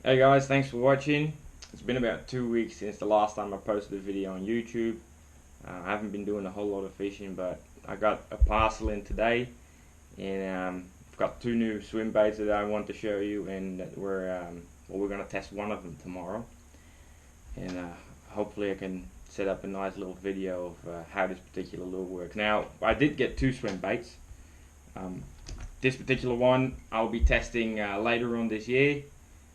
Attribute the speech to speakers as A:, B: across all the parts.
A: Hey guys, thanks for watching. It's been about 2 weeks since the last time I posted a video on YouTube. I haven't been doing a whole lot of fishing, but I got a parcel in today, and I've got two new swim baits that I want to show you, and that we're going to test one of them tomorrow. And hopefully I can set up a nice little video of how this particular lure works. Now, I did get two swim baits. This particular one I'll be testing later on this year,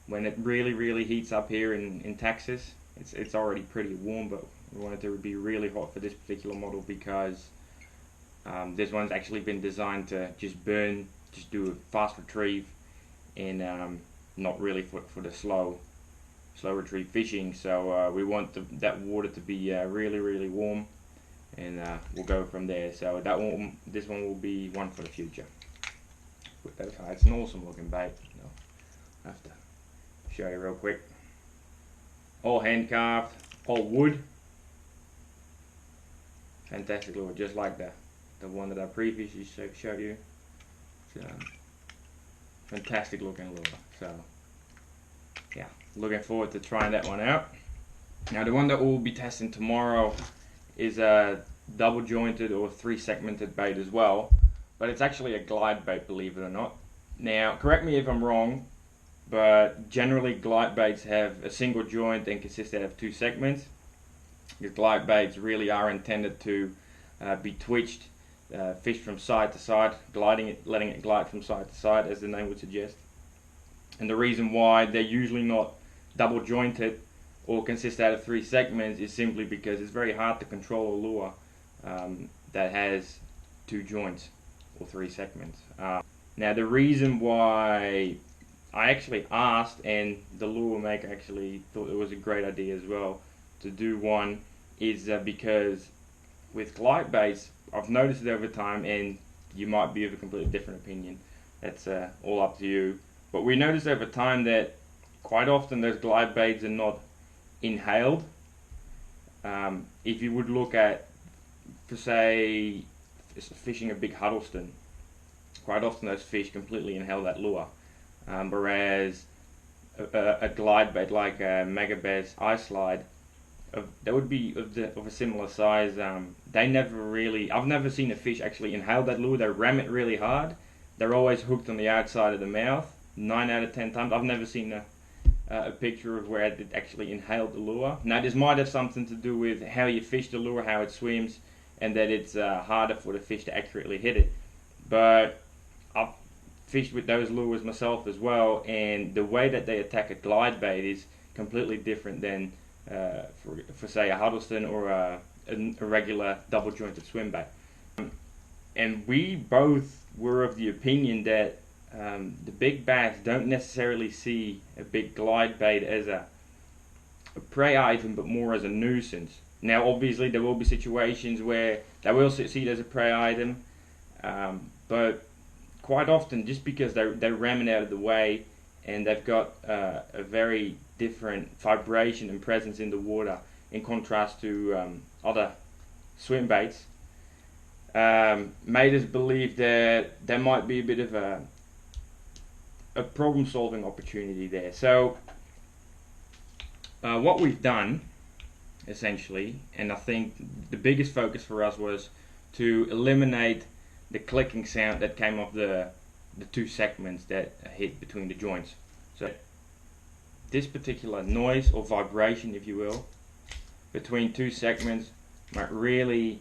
A: when it really heats up here in Texas. It's already pretty warm, but we want it to be really hot for this particular model because this one's actually been designed to just do a fast retrieve, and not really for the slow retrieve fishing. So we want that water to be really warm, and we'll go from there. So this one will be one for the future. Put that aside. It's an awesome looking bait. I have to show you real quick. All hand carved, all wood. Fantastic lure, just like the one that I previously showed you. It's fantastic looking lure. So yeah, looking forward to trying that one out. Now the one that we'll be testing tomorrow is a double jointed or 3-segmented bait as well, but it's actually a glide bait, believe it or not. Now correct me if I'm wrong, but generally glide baits have a single joint and consist out of 2 segments. The glide baits really are intended to be twitched, fished from side to side, letting it glide from side to side, as the name would suggest. And the reason why they're usually not double jointed or consist out of 3 segments is simply because it's very hard to control a lure that has 2 joints or 3 segments. Now the reason why I actually asked, and the lure maker actually thought it was a great idea as well to do one, is because with glide baits, I've noticed it over time, and you might be of a completely different opinion. That's all up to you. But we noticed over time that quite often those glide baits are not inhaled. If you would look at, for say, fishing a big Huddleston, quite often those fish completely inhale that lure. Whereas a glide bait like a Megabass Ice Slide, that would be of a similar size. I've never seen a fish actually inhale that lure. They ram it really hard. They're always hooked on the outside of the mouth. 9 out of 10 times. I've never seen a picture of where it actually inhaled the lure. Now this might have something to do with how you fish the lure, how it swims, and that it's harder for the fish to accurately hit it. But I've fished with those lures myself as well, and the way that they attack a glide bait is completely different than for say a Huddleston or a regular double jointed swim bait. And we both were of the opinion that the big bass don't necessarily see a big glide bait as a prey item, but more as a nuisance. Now obviously there will be situations where they will see it as a prey item, but quite often, just because they're ramming out of the way and they've got a very different vibration and presence in the water in contrast to other swim baits, made us believe that there might be a bit of a problem-solving opportunity there. So what we've done, essentially, and I think the biggest focus for us was to eliminate the clicking sound that came off the 2 segments that hit between the joints. So this particular noise or vibration, if you will, between 2 segments might really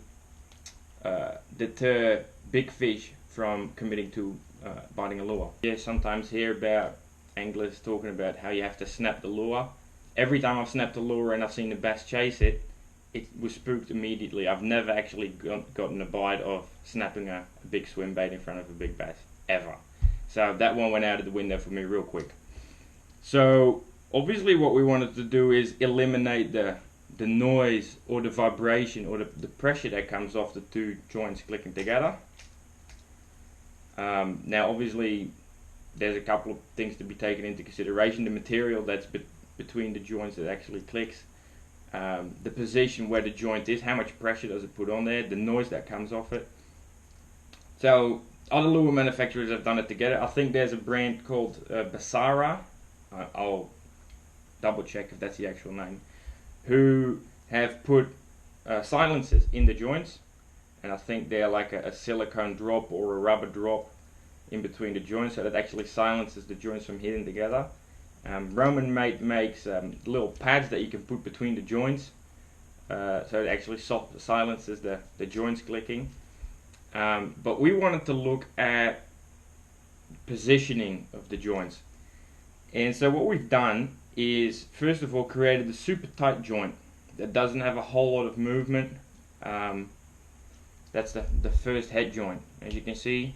A: deter big fish from committing to biting a lure. You sometimes hear about anglers talking about how you have to snap the lure. Every time I've snapped a lure and I've seen the bass chase it, it was spooked immediately. I've never actually gotten a bite of snapping a big swim bait in front of a big bass, ever. So that one went out of the window for me real quick. So obviously what we wanted to do is eliminate the noise or the vibration or the pressure that comes off the 2 joints clicking together. Now obviously there's a couple of things to be taken into consideration. The material that's between the joints that actually clicks, the position where the joint is, how much pressure does it put on there, the noise that comes off it. So other lure manufacturers have done it together. I think there's a brand called Basara. I'll double check if that's the actual name, who have put silencers in the joints, and I think they're like a silicone drop or a rubber drop in between the joints, so that actually silences the joints from hitting together. Swimbait makes little pads that you can put between the joints, so it actually silences the joints clicking. But we wanted to look at positioning of the joints, and so what we've done is, first of all, created a super tight joint that doesn't have a whole lot of movement. That's the first head joint. As you can see,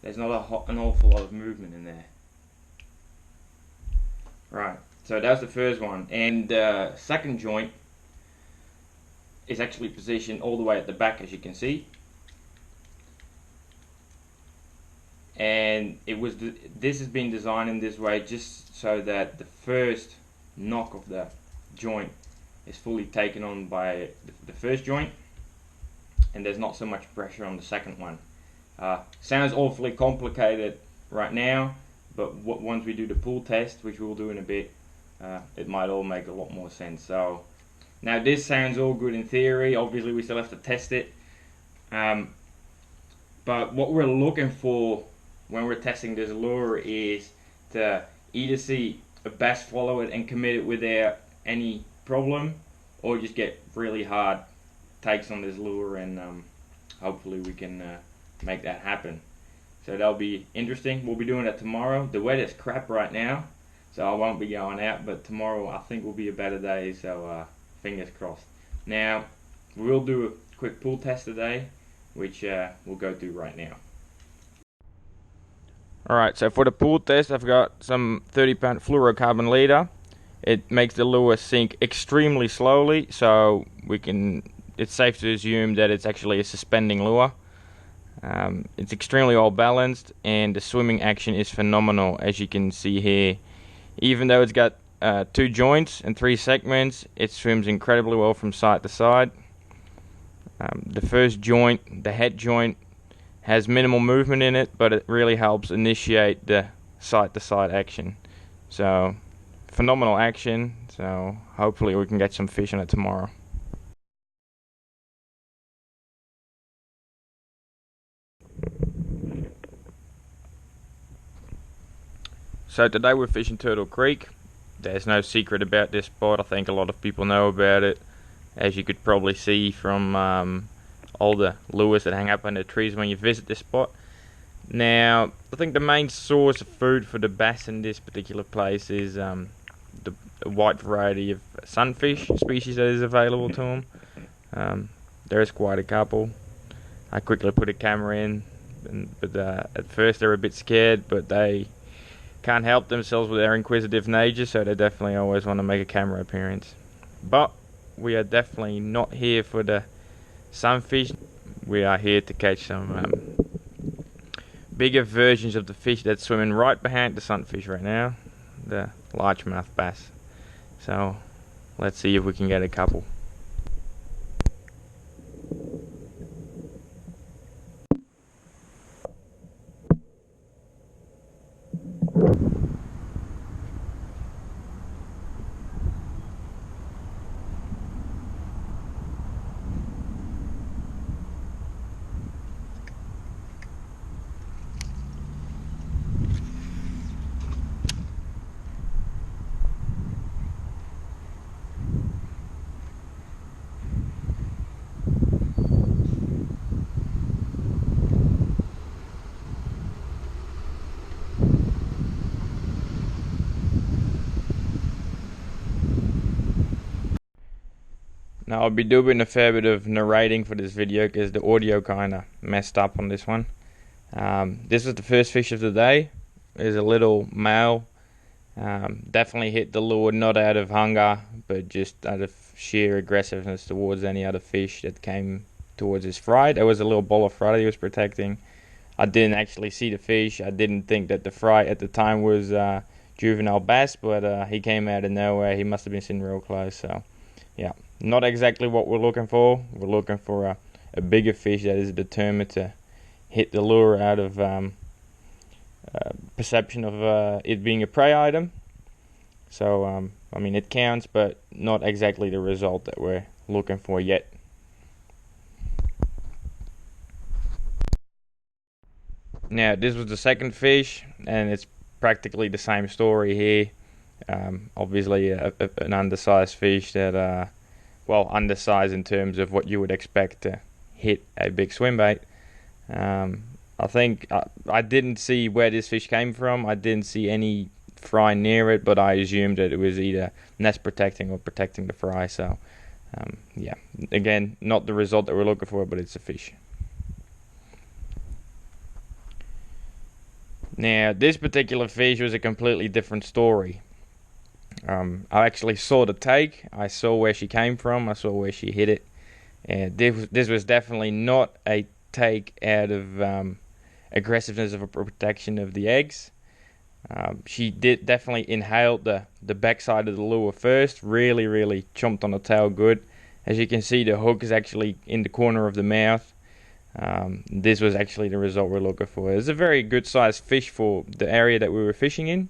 A: there's not an awful lot of movement in there. Right, so that's the first one. And the second joint is actually positioned all the way at the back, as you can see. And this has been designed in this way just so that the first knock of the joint is fully taken on by the first joint, and there's not so much pressure on the second one. Sounds awfully complicated right now, but once we do the pull test, which we'll do in a bit, it might all make a lot more sense. So now this sounds all good in theory. Obviously we still have to test it, but what we're looking for when we're testing this lure is to either see a bass follow it and commit it without any problem, or just get really hard takes on this lure, and hopefully we can make that happen. So that'll be interesting. We'll be doing that tomorrow. The weather's crap right now, so I won't be going out, but tomorrow I think will be a better day, so fingers crossed. Now we'll do a quick pull test today, which we'll go through right now. Alright, so for the pull test, I've got some 30-pound fluorocarbon leader. It makes the lure sink extremely slowly, so it's safe to assume that it's actually a suspending lure. It's extremely well balanced, and the swimming action is phenomenal, as you can see here. Even though it's got 2 joints and 3 segments, it swims incredibly well from side to side. The first joint, the head joint, has minimal movement in it, but it really helps initiate the side-to-side action. So phenomenal action, so hopefully we can get some fish on it tomorrow. So today we're fishing Turtle Creek. There's no secret about this spot. I think a lot of people know about it, as you could probably see from all the lures that hang up under trees when you visit this spot. Now, I think the main source of food for the bass in this particular place is the wide variety of sunfish species that is available to them. There is quite a couple. I quickly put a camera in, but at first they were a bit scared, but they can't help themselves with their inquisitive nature, so they definitely always want to make a camera appearance. But we are definitely not here for the sunfish. We are here to catch some bigger versions of the fish that's swimming right behind the sunfish right now, the largemouth bass. So let's see if we can get a couple. Now I'll be doing a fair bit of narrating for this video because the audio kinda messed up on this one. This was the first fish of the day. There's a little male. Definitely hit the lure not out of hunger, but just out of sheer aggressiveness towards any other fish that came towards his fry. There was a little ball of fry that he was protecting. I didn't actually see the fish. I didn't think that the fry at the time was juvenile bass, but he came out of nowhere. He must have been sitting real close, so yeah. Not exactly what we're looking for. We're looking for a bigger fish that is determined to hit the lure out of perception of it being a prey item. So I mean, it counts, but not exactly the result that we're looking for yet. Now, this was the second fish, and it's practically the same story here. Obviously, an undersized fish that, well, undersized in terms of what you would expect to hit a big swimbait. I think I didn't see where this fish came from. I didn't see any fry near it, but I assumed that it was either nest protecting or protecting the fry. So, yeah, again, not the result that we're looking for, but it's a fish. Now, this particular fish was a completely different story. I actually saw the take. I saw where she came from. I saw where she hit it. And this was definitely not a take out of aggressiveness of a protection of the eggs. She did definitely inhale the backside of the lure first. Really chomped on the tail good. As you can see, the hook is actually in the corner of the mouth. This was actually the result we're looking for. It's a very good sized fish for the area that we were fishing in.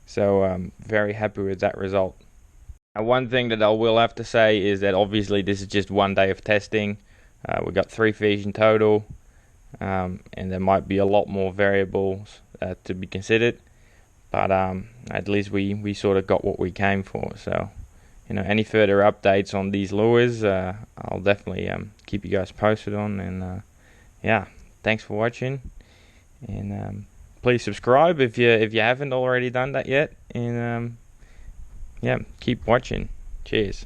A: So I'm very happy with that result. Now, one thing that I will have to say is that obviously this is just one day of testing. We got 3 fish in total, and there might be a lot more variables to be considered. But at least we sort of got what we came for. So, any further updates on these lures, I'll definitely keep you guys posted on. And yeah, thanks for watching, and please subscribe if you haven't already done that yet. And yeah, keep watching. Cheers.